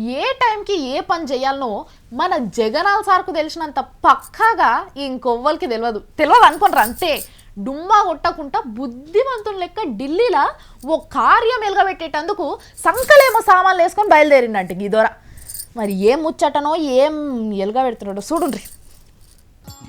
ఏ టైంకి ఏ పని చేయాలనో మన జగనాల్ సార్కు తెలిసినంత పక్కాగా ఇంకొవ్వరికి తెలియదు అనుకుంటారు అంతే. డుమ్మా కొట్టకుండా బుద్ధిమంతుల లెక్క ఢిల్లీలో ఓ కార్యం ఎలగబెట్టేటందుకు సంకలేమో సామాన్లు వేసుకొని బయలుదేరిందంట ఈ దొర. మరి ఏం ముచ్చటనో ఏం ఎలగబెడుతున్నాడో చూడుండ్రి.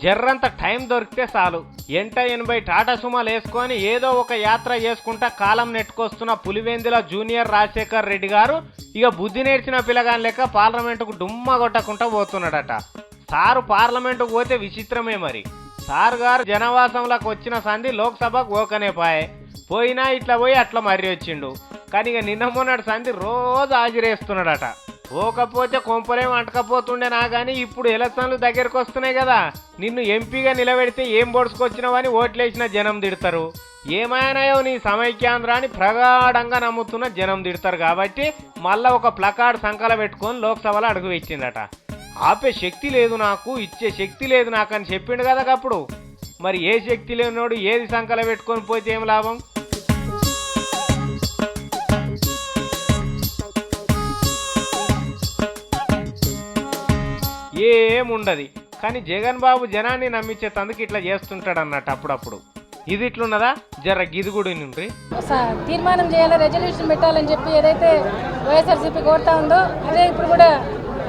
జర్రంత టైం దొరికితే చాలు 80 టాటా సుమాలు వేసుకొని ఏదో ఒక యాత్ర చేసుకుంటా కాలం నెట్టుకొస్తున్న పులివెందుల జూనియర్ రాజశేఖర్ రెడ్డి గారు ఇక బుద్ధి నేర్చిన పిల్లగాని లెక్క పార్లమెంటుకు డుమ్మా కొట్టకుండా పోతున్నాడట. సారు పార్లమెంటుకు పోతే విచిత్రమే మరి. సార్ గారు జనవాసంలోకి వచ్చిన సంధి లోక్సభకు ఓకనే పోయినా ఇట్లా పోయి అట్లా మర్రి వచ్చిండు. కానీ ఇక నిన్న మొన్నటి సంధి రోజు హాజరేస్తున్నాడట. పోకపోతే కొంపలేం అంటకపోతుండేనా కానీ ఇప్పుడు ఎలక్షన్లు దగ్గరకు వస్తున్నాయి కదా, నిన్ను ఎంపీగా నిలబెడితే ఏం పొడుచుకొచ్చినావని ఓట్లేసిన జనం తిడతారు. ఏమైనాయో నీ సమైక్యాంధ్రాన్ని ప్రగాఢంగా నమ్ముతున్న జనం తిడతారు. కాబట్టి మళ్ళా ఒక ప్లకార్డ్ సంకల పెట్టుకొని లోక్సభలో అడుగు పెట్టిందట. ఆపే శక్తి లేదు నాకు, ఇచ్చే శక్తి లేదు నాకు అని చెప్పిండు కదా అప్పుడు. మరి ఏ శక్తి లేనోడు ఏది సంకల పెట్టుకొని పోతే ఏం లాభం? ఏముండదు. కానీ జగన్ బాబు జనాన్ని నమ్మించేందుకు ఇట్లా చేస్తుంటాడు అన్నట్టు అప్పుడప్పుడు. ఇది ఇట్లున్నదా జర గిదుగుడి నుండి తీర్మానం చేయాలి, రెజల్యూషన్ పెట్టాలని చెప్పి ఏదైతే వైఎస్ఆర్సీపీ కోరుతా ఉందో అదే ఇప్పుడు కూడా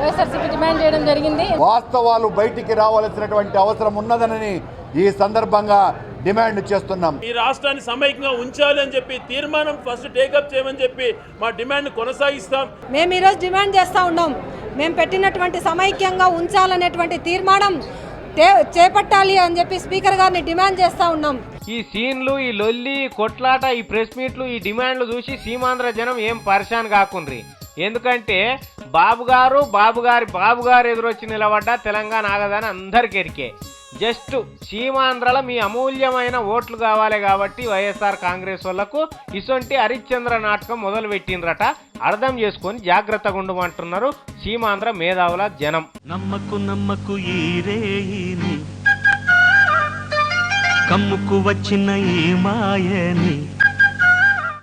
వైఎస్ఆర్సీపీ డిమాండ్ చేయడం జరిగింది. వాస్తవాలు బయటికి రావాల్సినటువంటి అవసరం ఉన్నదని ఈ సందర్భంగా డిమాండ్ చేస్తున్నాం. ఈ రాష్ట్రాన్ని సమైక్యంగా ఉంచాలి అని చెప్పి తీర్మానం ఫస్ట్ టేకప్ చేయమని చెప్పి మా డిమాండ్ కొనసాగిస్తాం. మేము ఈరోజు డిమాండ్ చేస్తూ ఉన్నాం, మేము పెట్టినటువంటి సమైక్యంగా ఉంచాలనేటువంటి తీర్మానం చేపట్టాలి అని చెప్పి స్పీకర్ గారిని డిమాండ్ చేస్తూ ఉన్నాం. ఈ సీన్లు, ఈ లొల్లి, కొట్లాట, ఈ ప్రెస్ మీట్లు, ఈ డిమాండ్లు చూసి సీమాంధ్ర జనం ఏం పరిశాన్ కాకుండ్రి. ఎందుకంటే బాబు గారు ఎదురొచ్చి నిలబడ్డా తెలంగాణ ఆగదని అందరికి ఎరికే. జస్ట్ సీమాంధ్రలో మీ అమూల్యమైన ఓట్లు కావాలి కాబట్టి వైఎస్ఆర్ కాంగ్రెస్ వాళ్లకు ఇసొంటి హరిశ్చంద్ర నాటకం మొదలు పెట్టిండ్రట. అర్థం చేసుకొని జాగ్రత్తగా ఉండమంటున్నారు సీమాంధ్ర మేధావుల జనం. నమ్మకు ఈరేని కమ్ముకు వచ్చిన ఈ మాయని